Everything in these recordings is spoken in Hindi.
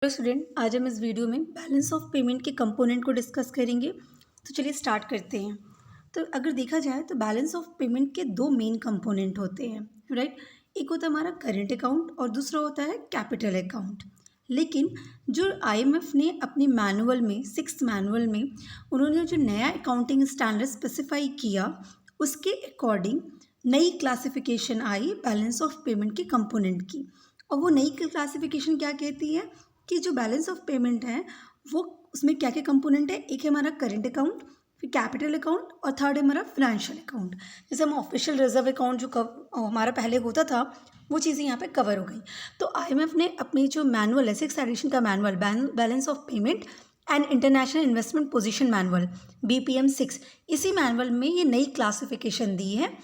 हेलो स्टूडेंट, आज हम इस वीडियो में बैलेंस ऑफ पेमेंट के कंपोनेंट को डिस्कस करेंगे। तो चलिए स्टार्ट करते हैं। तो अगर देखा जाए तो बैलेंस ऑफ पेमेंट के दो मेन कंपोनेंट होते हैं, राइट। एक होता है हमारा करंट अकाउंट और दूसरा होता है कैपिटल अकाउंट। लेकिन जो आईएमएफ ने अपनी मैनुअल में, 6th मैनुअल में उन्होंने जो नया अकाउंटिंग स्टैंडर्ड स्पेसिफाई किया, उसके अकॉर्डिंग नई classification I balance of payment के कंपोनेंट की। और वो नई क्लासिफिकेशन क्या कहती है कि जो बैलेंस ऑफ पेमेंट है वो उसमें क्या क्या कंपोनेंट है। एक है हमारा करंट अकाउंट, फिर कैपिटल अकाउंट और थर्ड है हमारा फाइनेंशियल अकाउंट। जैसे हम ऑफिशियल रिजर्व अकाउंट जो हमारा पहले होता था वो चीज़ें यहाँ पे कवर हो गई। तो आईएमएफ ने अपनी जो मैनुअल है, 6th एडिशन का manual balance of payment and international investment position manual BPM 6, इसी मैनुअल में ये नई क्लासिफिकेशन दी है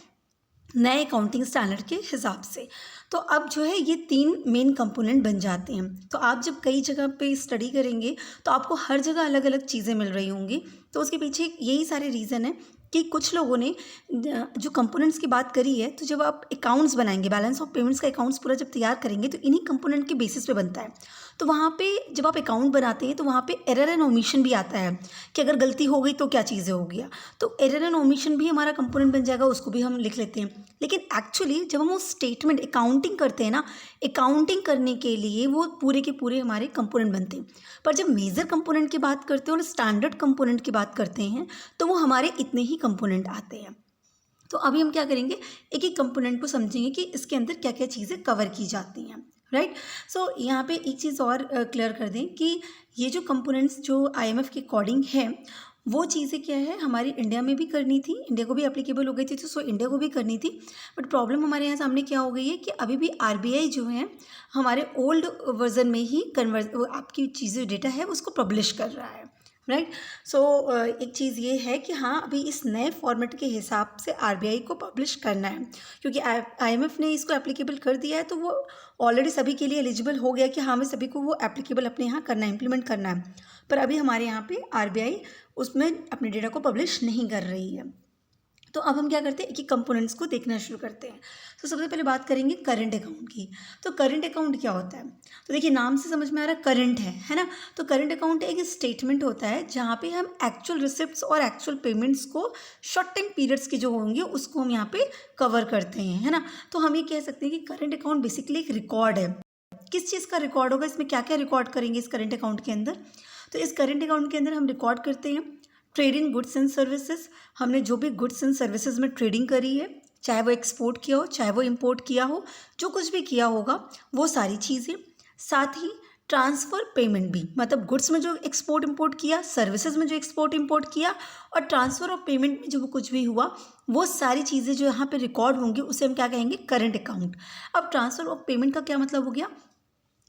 नए अकाउंटिंग स्टैंडर्ड के हिसाब से। तो अब जो है ये 3 मेन कंपोनेंट बन जाते हैं। तो आप जब कई जगह पे स्टडी करेंगे तो आपको हर जगह अलग अलग चीज़ें मिल रही होंगी। तो उसके पीछे यही सारे रीज़न है कि कुछ लोगों ने जो कंपोनेंट्स की बात करी है, तो जब आप अकाउंट्स बनाएंगे, बैलेंस ऑफ पेमेंट्स का अकाउंट्स पूरा जब तैयार करेंगे तो इन्हीं कंपोनेंट के बेसिस पे बनता है। तो वहाँ पे जब आप अकाउंट बनाते हैं तो वहाँ पे एरर एंड ओमिशन भी आता है कि अगर गलती हो गई तो क्या चीज़ें हो गया। तो एरर एंड ओमिशन भी हमारा कंपोनेंट बन जाएगा, उसको भी हम लिख लेते हैं। लेकिन एक्चुअली जब हम वो स्टेटमेंट अकाउंटिंग करते हैं ना, अकाउंटिंग करने के लिए वो पूरे के पूरे हमारे कंपोनेंट बनते हैं। पर जब मेजर कंपोनेंट की बात करते हैं और स्टैंडर्ड कंपोनेंट की बात करते हैं तो वो हमारे इतने ही कंपोनेंट आते हैं। तो अभी हम क्या करेंगे, एक एक कंपोनेंट को समझेंगे कि इसके अंदर क्या क्या चीज़ें कवर की जाती हैं, राइट। सो यहाँ पे एक चीज़ और क्लियर कर दें कि ये जो कंपोनेंट्स जो आईएमएफ के अकॉर्डिंग है वो चीज़ें क्या है, हमारी इंडिया में भी करनी थी, इंडिया को भी एप्लीकेबल हो गई थी, तो सो इंडिया को भी करनी थी। बट प्रॉब्लम हमारे यहाँ सामने क्या हो गई है कि अभी भी आरबीआई जो है हमारे ओल्ड वर्जन में ही आपकी चीज़ें डेटा है उसको पब्लिश कर रहा है, राइट। सो एक चीज़ ये है कि हाँ, अभी इस नए फॉर्मेट के हिसाब से आरबीआई को पब्लिश करना है, क्योंकि आईएमएफ ने इसको एप्लीकेबल कर दिया है तो वो ऑलरेडी सभी के लिए एलिजिबल हो गया कि हाँ, हमें सभी को वो एप्लीकेबल अपने यहाँ करना है, इम्प्लीमेंट करना है। पर अभी हमारे यहाँ पे आरबीआई उसमें अपने डेटा को पब्लिश नहीं कर रही है। तो अब हम क्या करते हैं, एक एक कंपोनेंट्स को देखना शुरू करते हैं। तो सबसे पहले बात करेंगे करंट अकाउंट की। तो करंट अकाउंट क्या होता है, तो देखिए नाम से समझ में आ रहा है करंट है ना। तो करंट अकाउंट एक स्टेटमेंट होता है जहाँ पे हम एक्चुअल रिसिप्ट्स और एक्चुअल पेमेंट्स को शॉर्ट टाइम पीरियड्स के जो होंगे उसको हम यहाँ पे कवर करते हैं, है ना। तो हम ये कह सकते हैं कि करंट अकाउंट बेसिकली एक रिकॉर्ड है। किस चीज़ का रिकॉर्ड होगा, इसमें क्या क्या रिकॉर्ड करेंगे इस करंट अकाउंट के अंदर। तो इस करंट अकाउंट के अंदर हम रिकॉर्ड करते हैं trade in goods and services. हमने जो भी गुड्स एंड सर्विसेज में ट्रेडिंग करी है, चाहे वो एक्सपोर्ट किया हो चाहे वो इंपोर्ट किया हो, जो कुछ भी किया होगा वो सारी चीज़ें। साथ ही ट्रांसफ़र पेमेंट भी, मतलब गुड्स में जो एक्सपोर्ट इंपोर्ट किया, सर्विसेज में जो एक्सपोर्ट इंपोर्ट किया, और ट्रांसफ़र ऑफ पेमेंट में जो कुछ भी हुआ, वो सारी चीज़ें जो यहाँ पे रिकॉर्ड होंगी उसे हम क्या कहेंगे, करंट अकाउंट। अब ट्रांसफ़र ऑफ पेमेंट का क्या मतलब हो गया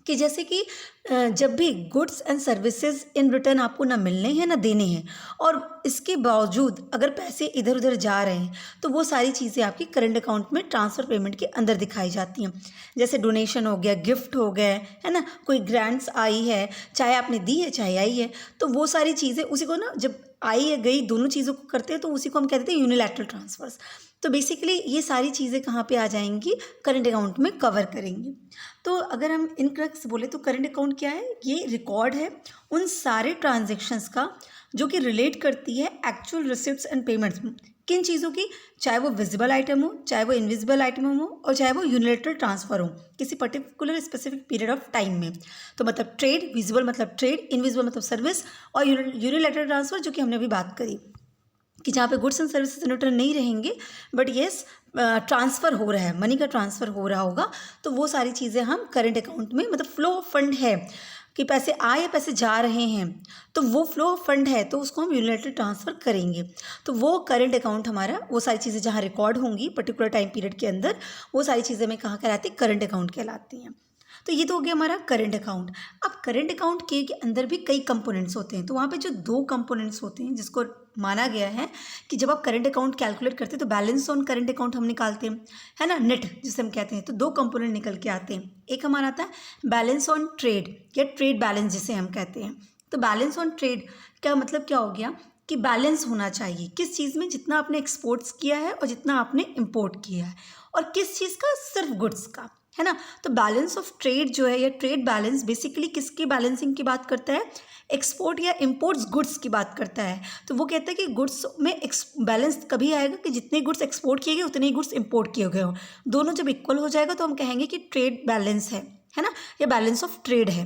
कि जैसे कि जब भी goods and services in return आपको ना मिलने हैं ना देने हैं, और इसके बावजूद अगर पैसे इधर उधर जा रहे हैं, तो वो सारी चीज़ें आपकी करंट अकाउंट में ट्रांसफ़र पेमेंट के अंदर दिखाई जाती हैं। जैसे डोनेशन हो गया, गिफ्ट हो गए, है ना, कोई ग्रांट्स आई है, चाहे आपने दी है चाहे आई है, तो वो सारी चीज़ें उसी को ना, जब आई है गई दोनों चीज़ों को करते हैं तो उसी को हम कहते हैं यूनिलैटरल ट्रांसफर्स। तो बेसिकली ये सारी चीज़ें कहाँ पे आ जाएंगी, करंट अकाउंट में कवर करेंगी। तो अगर हम इन क्रक्स बोले तो करंट अकाउंट क्या है, ये रिकॉर्ड है उन सारे ट्रांजेक्शन्स का जो कि रिलेट करती है एक्चुअल रिसिप्ट्स एंड पेमेंट्स। किन चीज़ों की, चाहे वो विजिबल आइटम हो, चाहे वो इनविजिबल आइटम हो, और चाहे वो यूनिलैटरल ट्रांसफ़र हो किसी particular specific period of time में। तो मतलब ट्रेड, विजिबल मतलब ट्रेड, इनविजिबल मतलब सर्विस, और यूनिलैटरल ट्रांसफ़र जो कि हमने अभी बात करी कि जहाँ पे goods and services in return नहीं रहेंगे बट येस ट्रांसफ़र हो रहा है, मनी का ट्रांसफ़र हो रहा होगा, तो वो सारी चीज़ें हम करंट अकाउंट में, मतलब फ्लो ऑफ फंड है कि पैसे आए या पैसे जा रहे हैं, तो वो फ्लो ऑफ फंड है तो उसको हम यूनिलैटरल ट्रांसफ़र करेंगे। तो वो करंट अकाउंट हमारा, वो सारी चीज़ें जहाँ रिकॉर्ड होंगी पर्टिकुलर टाइम पीरियड के अंदर, वो सारी चीज़ें में कहाँ कहलाती, करंट अकाउंट कहलाती हैं। तो ये तो हो गया हमारा करंट अकाउंट। अब करंट अकाउंट के अंदर भी कई कंपोनेंट्स होते हैं, तो वहाँ पे जो 2 कंपोनेंट्स होते हैं जिसको माना गया है कि जब आप करंट अकाउंट कैलकुलेट करते हैं तो बैलेंस ऑन करंट अकाउंट हम निकालते हैं, है ना, नेट जिसे हम कहते हैं। तो 2 कंपोनेंट निकल के आते हैं, एक हमारा आता है बैलेंस ऑन ट्रेड या ट्रेड बैलेंस जिसे हम कहते हैं। तो बैलेंस ऑन ट्रेड का मतलब क्या हो गया कि बैलेंस होना चाहिए किस चीज़ में, जितना आपने एक्सपोर्ट्स किया है और जितना आपने इम्पोर्ट किया है, और किस चीज़ का, सिर्फ गुड्स का, है ना। तो बैलेंस ऑफ ट्रेड जो है या ट्रेड बैलेंस बेसिकली किसकी बैलेंसिंग की बात करता है, एक्सपोर्ट या इम्पोर्ट्स गुड्स की बात करता है। तो वो कहता है कि गुड्स में बैलेंस कभी आएगा कि जितने गुड्स एक्सपोर्ट किए गए उतने ही गुड्स इम्पोर्ट किए गए हो, दोनों जब इक्वल हो जाएगा तो हम कहेंगे कि ट्रेड बैलेंस है ना, या बैलेंस ऑफ ट्रेड है।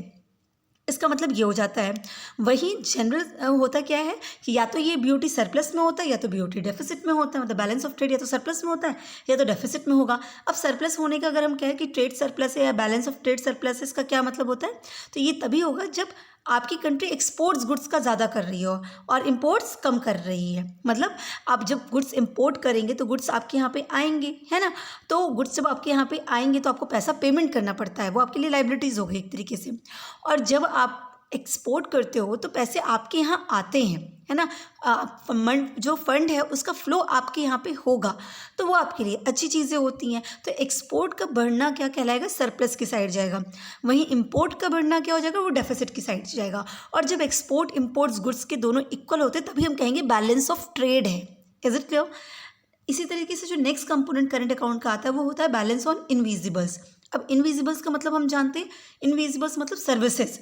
इसका मतलब ये हो जाता है। वहीं जनरल होता क्या है कि या तो ये बीओटी सरप्लस में होता है या तो बीओटी डेफिसिट में होता है, मतलब बैलेंस ऑफ ट्रेड या तो सरप्लस में होता है या तो डेफिसिट में होगा। अब सरप्लस होने का अगर हम कहें कि ट्रेड सरप्लस है या बैलेंस ऑफ ट्रेड सरप्लस है, इसका क्या मतलब होता है, तो ये तभी होगा जब आपकी कंट्री एक्सपोर्ट्स गुड्स का ज़्यादा कर रही हो और इंपोर्ट्स कम कर रही है। मतलब आप जब गुड्स इंपोर्ट करेंगे तो गुड्स आपके यहाँ पे आएंगे, है ना। तो गुड्स जब आपके यहाँ पे आएंगे तो आपको पैसा पेमेंट करना पड़ता है, वो आपके लिए लाइबिलिटीज़ हो गई एक तरीके से। और जब आप एक्सपोर्ट करते हो तो पैसे आपके यहाँ आते हैं, है ना। जो फंड है उसका फ्लो आपके यहाँ पे होगा, तो वो आपके लिए अच्छी चीज़ें होती हैं। तो एक्सपोर्ट का बढ़ना क्या कहलाएगा, सरप्लस की साइड जाएगा। वहीं इंपोर्ट का बढ़ना क्या हो जाएगा, वो डेफिसिट की साइड जाएगा। और जब एक्सपोर्ट इंपोर्ट्स गुड्स के दोनों इक्वल होते हैं तभी हम कहेंगे बैलेंस ऑफ ट्रेड है। Is it clear. इसी तरीके से जो नेक्स्ट कंपोनेंट करंट अकाउंट का आता है वो होता है बैलेंस ऑन इनविजिबल्स। अब इनविजिबल्स का मतलब हम जानते हैं, इनविजिबल्स मतलब सर्विसेज।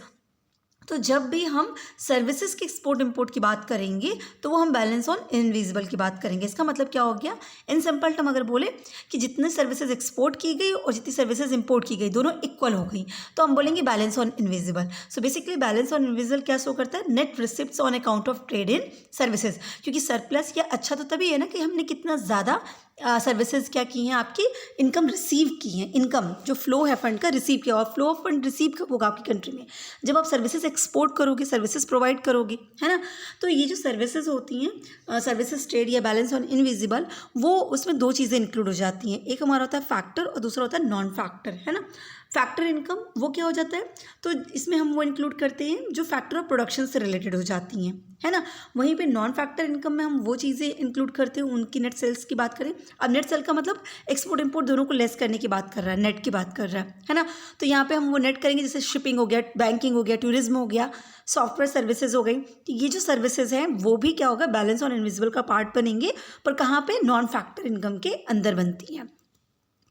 तो जब भी हम सर्विसेज के एक्सपोर्ट इंपोर्ट की बात करेंगे तो वो हम बैलेंस ऑन इनविजिबल की बात करेंगे। इसका मतलब क्या हो गया, इन सिंपल टर्म अगर बोले कि जितने सर्विसेज एक्सपोर्ट की गई और जितनी सर्विसेज इंपोर्ट की गई दोनों इक्वल हो गई तो हम बोलेंगे balance on invisible. So basically balance on invisible क्या शो करता है, net receipts on account of trade in services. क्योंकि सरप्लस या अच्छा तो तभी है ना कि हमने कितना ज़्यादा सर्विसेज क्या की हैं, आपकी इनकम रिसीव की हैं, इनकम जो फ्लो है फंड का रिसीव किया। और फ्लो ऑफ फंड रिसीव कब होगा आपकी कंट्री में, जब आप सर्विसेज एक्सपोर्ट करोगे, सर्विसेज प्रोवाइड करोगे, है ना। तो ये जो सर्विसेज होती हैं, सर्विसेज ट्रेड या बैलेंस ऑन इनविजिबल, वो उसमें दो चीज़ें इंक्लूड हो जाती हैं। एक हमारा होता है फैक्टर और दूसरा होता है नॉन फैक्टर, है ना। फैक्टर इनकम वो क्या हो जाता है, तो इसमें हम वो इंक्लूड करते हैं जो फैक्टर ऑफ प्रोडक्शन से रिलेटेड हो जाती हैं, है ना। वहीं पे नॉन फैक्टर इनकम में हम वो चीज़ें इंक्लूड करते हैं, उनकी नेट सेल्स की बात करें। अब नेट सेल का मतलब एक्सपोर्ट इंपोर्ट दोनों को लेस करने की बात कर रहा है, नेट की बात कर रहा है ना। तो यहाँ पे हम वो नेट करेंगे, जैसे शिपिंग हो गया, बैंकिंग हो गया, टूरिज्म हो गया, सॉफ्टवेयर सर्विसेज हो गई। तो ये जो सर्विसेज हैं वो भी क्या होगा, बैलेंस ऑन इनविजिबल का पार्ट बनेंगे, पर कहाँ पे, नॉन फैक्टर इनकम के अंदर बनती हैं।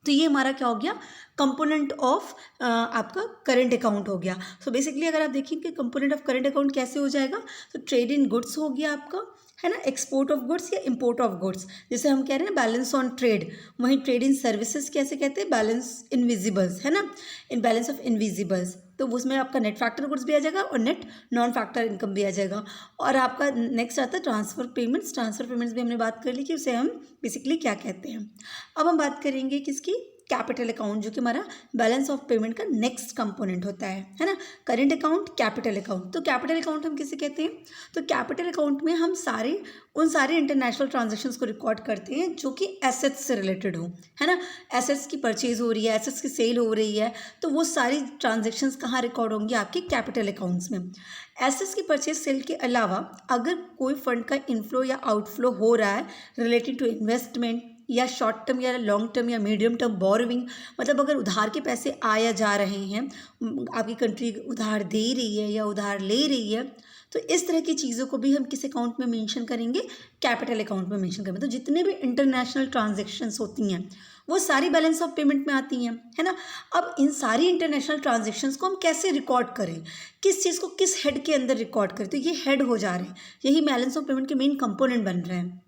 तो ये हमारा क्या हो गया, कंपोनेंट ऑफ आपका करंट अकाउंट हो गया। सो बेसिकली अगर आप देखेंगे कंपोनेंट ऑफ करंट अकाउंट कैसे हो जाएगा, तो ट्रेड इन गुड्स हो गया आपका, है ना, एक्सपोर्ट ऑफ गुड्स या इंपोर्ट ऑफ गुड्स, जैसे हम कह रहे हैं बैलेंस ऑन ट्रेड। वहीं ट्रेड इन सर्विसेज कैसे कहते हैं, बैलेंस इनविजिबल्स, है ना, इन बैलेंस ऑफ इनविजिबल्स। तो उसमें आपका नेट फैक्टर गुड्स भी आ जाएगा और नेट नॉन फैक्टर इनकम भी आ जाएगा। और आपका नेक्स्ट आता है ट्रांसफर पेमेंट्स। ट्रांसफर पेमेंट्स भी हमने बात कर ली कि उसे हम बेसिकली क्या कहते हैं। अब हम बात करेंगे किसकी, कैपिटल अकाउंट, जो कि हमारा बैलेंस ऑफ पेमेंट का नेक्स्ट कंपोनेंट होता है ना। Current account, capital account. तो कैपिटल अकाउंट हम किसे कहते हैं, तो कैपिटल अकाउंट में हम उन सारे इंटरनेशनल ट्रांजैक्शंस को रिकॉर्ड करते हैं जो कि एसेट्स से रिलेटेड हो, है ना। एसेट्स की परचेज हो रही है, एसेट्स की सेल हो रही है, तो वो सारी ट्रांजैक्शंस कहाँ रिकॉर्ड होंगी, आपके कैपिटल अकाउंट्स में। एसेट्स की परचेज सेल के अलावा अगर कोई फंड का इनफ्लो या आउटफ्लो हो रहा है रिलेटेड टू इन्वेस्टमेंट या शॉर्ट टर्म या लॉन्ग टर्म या मीडियम टर्म बोरोइंग, मतलब अगर उधार के पैसे आया जा रहे हैं, आपकी कंट्री उधार दे रही है या उधार ले रही है, तो इस तरह की चीज़ों को भी हम किस अकाउंट में मेंशन करेंगे, कैपिटल अकाउंट में मेंशन करेंगे। तो जितने भी इंटरनेशनल ट्रांजैक्शंस होती हैं वो सारी बैलेंस ऑफ पेमेंट में आती हैं, है ना। अब इन सारी इंटरनेशनल ट्रांजैक्शंस को हम कैसे रिकॉर्ड करें, किस चीज़ को किस हेड के अंदर रिकॉर्ड करें, तो ये हेड हो जा रहे हैं, यही बैलेंस ऑफ पेमेंट के मेन कंपोनेंट बन रहे हैं।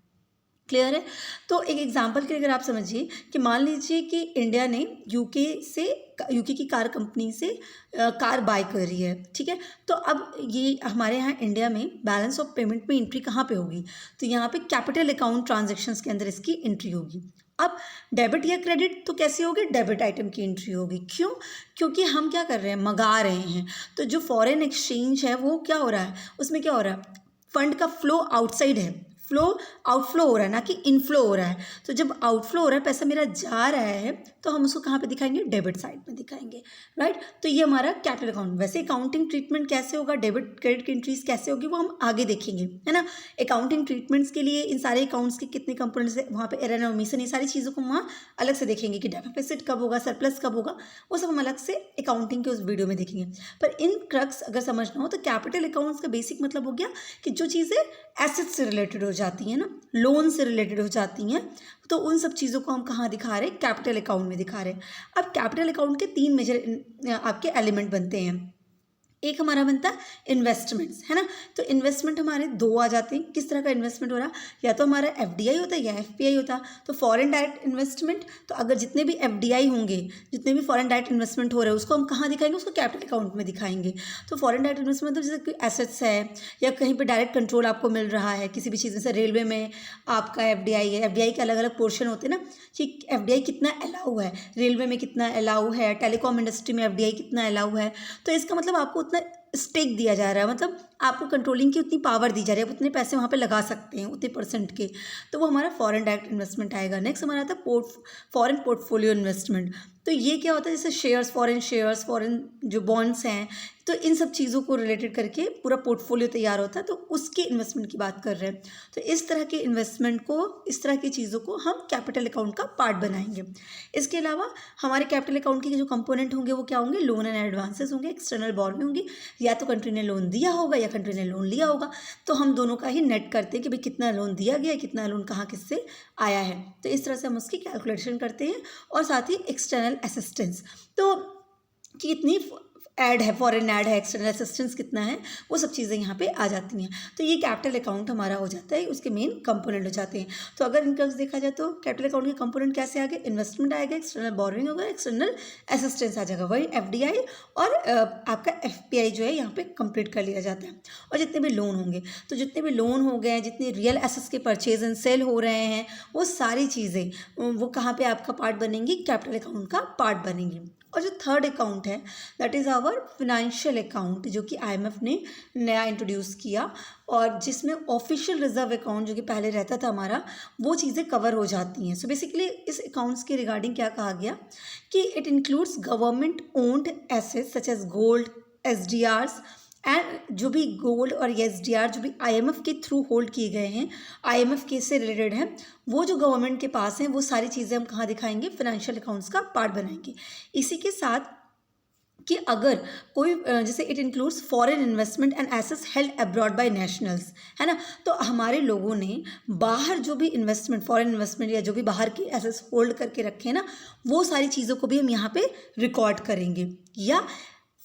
क्लियर है। तो एक एग्जांपल के लिए अगर आप समझिए कि मान लीजिए कि इंडिया ने यूके की कार कंपनी से कार बाय कर रही है, ठीक है। तो अब ये हमारे यहाँ इंडिया में बैलेंस ऑफ पेमेंट में एंट्री कहाँ पे होगी, तो यहाँ पे कैपिटल अकाउंट ट्रांजैक्शंस के अंदर इसकी एंट्री होगी। अब डेबिट या क्रेडिट तो कैसे होगी, डेबिट आइटम की एंट्री होगी। क्यों, क्योंकि हम क्या कर रहे हैं, मंगा रहे हैं, तो जो फॉरेन एक्सचेंज है वो क्या हो रहा है, उसमें क्या हो रहा है, फंड का फ्लो आउटसाइड है, आउटफ्लो हो रहा है, ना कि इनफ्लो हो रहा है। तो जब आउटफ्लो हो रहा है, पैसा मेरा जा रहा है, तो हम उसको कहाँ पे दिखाएंगे, डेबिट साइड में दिखाएंगे, राइट। तो ये हमारा कैपिटल अकाउंट। वैसे अकाउंटिंग ट्रीटमेंट कैसे होगा, डेबिट क्रेडिट की एंट्रीज कैसे होगी, वो हम आगे देखेंगे, है ना। अकाउंटिंग ट्रीटमेंट्स के लिए इन सारे अकाउंट्स के कितने कंपोनेंट्स है, वहाँ पे एरर एंड ओमिशन, ये सारी चीज़ों को वहाँ अलग से देखेंगे कि डेफिसिट कब होगा, सरप्लस कब होगा, वो सब हम अलग से अकाउंटिंग के उस वीडियो में देखेंगे। पर इन क्रक्स अगर समझना हो तो कैपिटल अकाउंट्स का बेसिक मतलब हो गया कि जो चीज़ें एसेट्स से रिलेटेड हो जाती हैं ना, लोन से रिलेटेड हो जाती हैं, तो उन सब चीज़ों को हम कहाँ दिखा रहे हैं, कैपिटल अकाउंट में दिखा रहे हैं। अब कैपिटल अकाउंट के 3 मेजर आपके एलिमेंट बनते हैं। एक हमारा बनता है इन्वेस्टमेंट्स, है ना। तो इन्वेस्टमेंट हमारे 2 आ जाते हैं। किस तरह का इन्वेस्टमेंट हो रहा है, या तो हमारा एफडीआई होता है या एफपीआई होता है। तो फॉरेन डायरेक्ट इन्वेस्टमेंट, तो अगर जितने भी एफडीआई होंगे, जितने भी फॉरेन डायरेक्ट इन्वेस्टमेंट हो रहे हैं, उसको हम कहाँ दिखाएंगे, उसको कैपिटल अकाउंट में दिखाएंगे। तो फॉरेन डायरेक्ट इन्वेस्टमेंट मतलब जैसे कोई एसेट्स है या कहीं पर डायरेक्ट कंट्रोल आपको मिल रहा है किसी भी चीज़ में, से रेलवे में आपका एफडीआई है, एफडीआई के अलग अलग पोर्शन होते हैं ना, कि एफडीआई कितना अलाउ है, रेलवे में कितना अलाउ है, टेलीकॉम इंडस्ट्री में एफडीआई कितना अलाउ है। तो इसका मतलब आपको उतना स्टेक दिया जा रहा है, मतलब आपको कंट्रोलिंग की उतनी पावर दी जा रही है, आप उतने पैसे वहाँ पे लगा सकते हैं, उतने परसेंट के। तो वो हमारा फॉरेन डायरेक्ट इन्वेस्टमेंट आएगा। नेक्स्ट हमारा आता है फॉरेन पोर्टफोलियो इन्वेस्टमेंट। तो ये क्या होता है, जैसे शेयर्स, फॉरेन जो बॉन्ड्स हैं, तो इन सब चीज़ों को रिलेटेड करके पूरा पोर्टफोलियो तैयार होता है, तो उसके इन्वेस्टमेंट की बात कर रहे हैं। तो इस तरह के इन्वेस्टमेंट को, इस तरह की चीज़ों को हम कैपिटल अकाउंट का पार्ट बनाएंगे। इसके अलावा हमारे कैपिटल अकाउंट के जो कंपोनेंट होंगे वो क्या होंगे, लोन एंड एडवांसेस होंगे, एक्सटर्नल बोरोइंग होंगी, या तो कंट्री ने लोन दिया होगा या कंट्री ने लोन लिया होगा। तो हम दोनों का ही नेट करते हैं कि भाई कितना लोन दिया गया, कितना लोन कहाँ किससे आया है। तो इस तरह से हम उसकी कैलकुलेशन करते हैं। और साथ ही एक्सटर्नल असिस्टेंस, तो कितनी ऐड है, फॉरेन ऐड है, एक्सटर्नल असिस्टेंस कितना है, वो सब चीज़ें यहाँ पे आ जाती हैं। तो ये कैपिटल अकाउंट हमारा हो जाता है, उसके मेन कंपोनेंट हो जाते हैं। तो अगर इनका देखा जाए तो कैपिटल अकाउंट के कंपोनेंट कैसे आ गए, इन्वेस्टमेंट आएगा, एक्सटर्नल बोरोइंग होगा, एक्सटर्नल असिस्टेंस आ जाएगा, वही एफडीआई और आपका एफपीआई जो है यहाँ पे कंप्लीट कर लिया जाता है। और जितने भी लोन होंगे, तो जितने भी लोन हो गए हैं, जितने रियल एसेट्स के परचेज एंड सेल हो रहे हैं, वो सारी चीज़ें वो कहाँ पे आपका पार्ट बनेंगी, कैपिटल अकाउंट का पार्ट बनेंगी। और जो थर्ड अकाउंट है that is our financial account, जो कि आईएमएफ ने नया इंट्रोड्यूस किया, और जिसमें ऑफिशियल रिजर्व अकाउंट जो कि पहले रहता था हमारा, वो चीज़ें कवर हो जाती हैं। सो बेसिकली इस अकाउंट्स के रिगार्डिंग क्या कहा गया कि it includes government owned assets such as gold, SDRs, and जो भी गोल्ड और एसडीआर जो भी आईएमएफ के थ्रू होल्ड किए गए हैं, आईएमएफ के से रिलेटेड हैं, वो जो गवर्नमेंट के पास हैं, वो सारी चीज़ें हम कहाँ दिखाएंगे, फाइनेंशियल अकाउंट्स का पार्ट बनाएंगे। इसी के साथ कि अगर कोई जैसे it includes foreign investment and assets held abroad by nationals, है ना। तो हमारे लोगों ने बाहर जो भी इन्वेस्टमेंट, फॉरेन इन्वेस्टमेंट या जो भी बाहर के एसेट्स होल्ड करके रखे हैं ना, वो सारी चीज़ों को भी हम यहाँ पे रिकॉर्ड करेंगे। या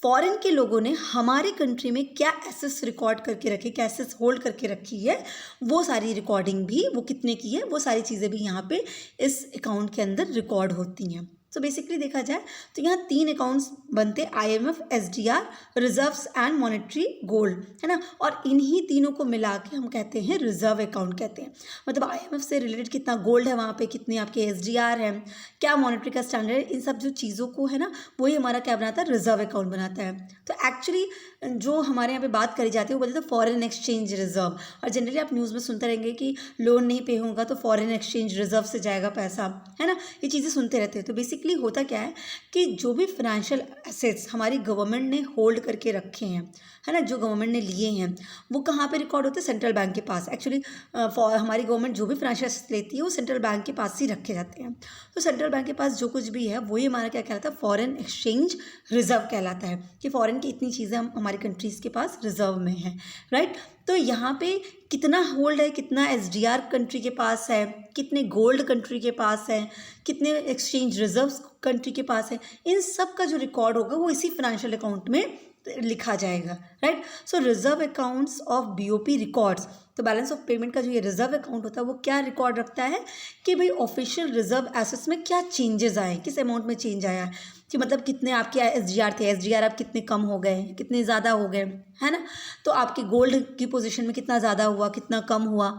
फॉरेन के लोगों ने हमारे कंट्री में क्या एसेट्स रिकॉर्ड करके रखे, क्या एसेट्स होल्ड करके रखी है, वो सारी रिकॉर्डिंग भी, वो कितने की है, वो सारी चीज़ें भी यहाँ पे इस अकाउंट के अंदर रिकॉर्ड होती हैं। तो बेसिकली देखा जाए तो यहाँ 3 अकाउंट्स बनते, IMF, SDR, reserves and monetary gold, है ना। और इन्हीं तीनों को मिला के हम कहते हैं रिजर्व अकाउंट कहते हैं। मतलब आईएमएफ से रिलेटेड कितना गोल्ड है वहाँ पे, कितने आपके एसडीआर हैं, क्या मॉनेटरी का स्टैंडर्ड है, इन सब जो चीज़ों को है ना, वही हमारा क्या बनाता है, रिजर्व अकाउंट बनाता है। तो एक्चुअली जो हमारे यहाँ पे बात करी जाती है वो बोलते हैं फॉरेन एक्सचेंज रिजर्व। और जनरली आप न्यूज़ में सुनते रहेंगे कि लोन नहीं पे होगा तो फॉरेन एक्सचेंज रिजर्व से जाएगा पैसा, है ना, ये चीज़ें सुनते रहते हैं। तो बेसिकली होता क्या है कि जो भी फाइनेंशियल एसेट्स हमारी गवर्नमेंट ने होल्ड करके रखे हैं, है ना, जो गवर्नमेंट ने लिए हैं, वो कहाँ पे रिकॉर्ड होते हैं, सेंट्रल बैंक के पास। एक्चुअली हमारी गवर्नमेंट जो भी फाइनेंशियल एसेट्स लेती है वो सेंट्रल बैंक के पास ही रखे जाते हैं। तो सेंट्रल बैंक के पास जो कुछ भी है वही हमारा क्या कहलाता है, फॉरेन एक्सचेंज रिजर्व कहलाता है, कि फॉरेन की इतनी चीज़ें हम हमारी कंट्रीज़ के पास रिजर्व में हैं, राइट। तो यहाँ पे कितना होल्ड है, कितना एसडीआर कंट्री के पास है, कितने गोल्ड कंट्री के पास है, कितने एक्सचेंज रिजर्व्स कंट्री के पास है, इन सब का जो रिकॉर्ड होगा वो इसी फाइनेंशियल अकाउंट में लिखा जाएगा, right. So reserve accounts of BOP records, तो बैलेंस ऑफ पेमेंट का जो ये रिजर्व अकाउंट होता है वो क्या रिकॉर्ड रखता है कि भाई ऑफिशियल रिजर्व एसेट्स में क्या चेंजेस आए, किस अमाउंट में चेंज आया, कि मतलब कितने आपके एसडीआर थे, एसडीआर अब कितने कम हो गए, कितने ज़्यादा हो गए, है ना। तो आपके गोल्ड की पोजीशन में कितना ज़्यादा हुआ, कितना कम हुआ,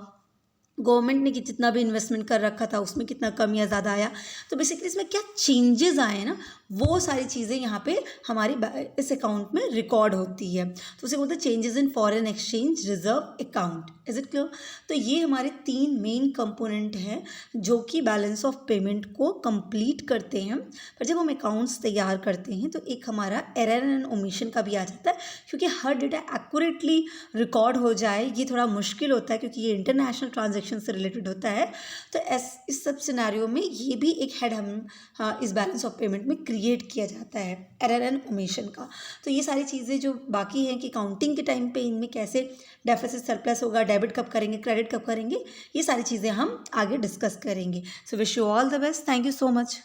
गवर्नमेंट ने जितना भी इन्वेस्टमेंट कर रखा था उसमें कितना कम या ज़्यादा आया। तो बेसिकली इसमें क्या चेंजेस आए ना, वो सारी चीज़ें यहाँ पे हमारी इस अकाउंट में रिकॉर्ड होती है। तो उसे बोलते हैं changes in foreign exchange reserve account. Is it clear. तो ये हमारे 3 मेन कंपोनेंट हैं जो कि बैलेंस ऑफ पेमेंट को कंप्लीट करते हैं। पर जब हम अकाउंट्स तैयार करते हैं तो एक हमारा एरर एंड ओमिशन का भी आ जाता है, क्योंकि हर डेटा एक्यूरेटली रिकॉर्ड हो जाए ये थोड़ा मुश्किल होता है, क्योंकि ये इंटरनेशनल ट्रांजेक्शन ओमिशन से रिलेटेड होता है। तो इस सब सिनेरियो में ये भी एक हेड हम इस बैलेंस ऑफ पेमेंट में क्रिएट किया जाता है, एरर एंड ओमिशन का। तो ये सारी चीज़ें जो बाकी हैं कि काउंटिंग के टाइम पे इनमें कैसे डेफिसिट सरप्लस होगा, डेबिट कब करेंगे, क्रेडिट कब करेंगे, ये सारी चीज़ें हम आगे डिस्कस करेंगे। So wish you all the best. Thank you so much.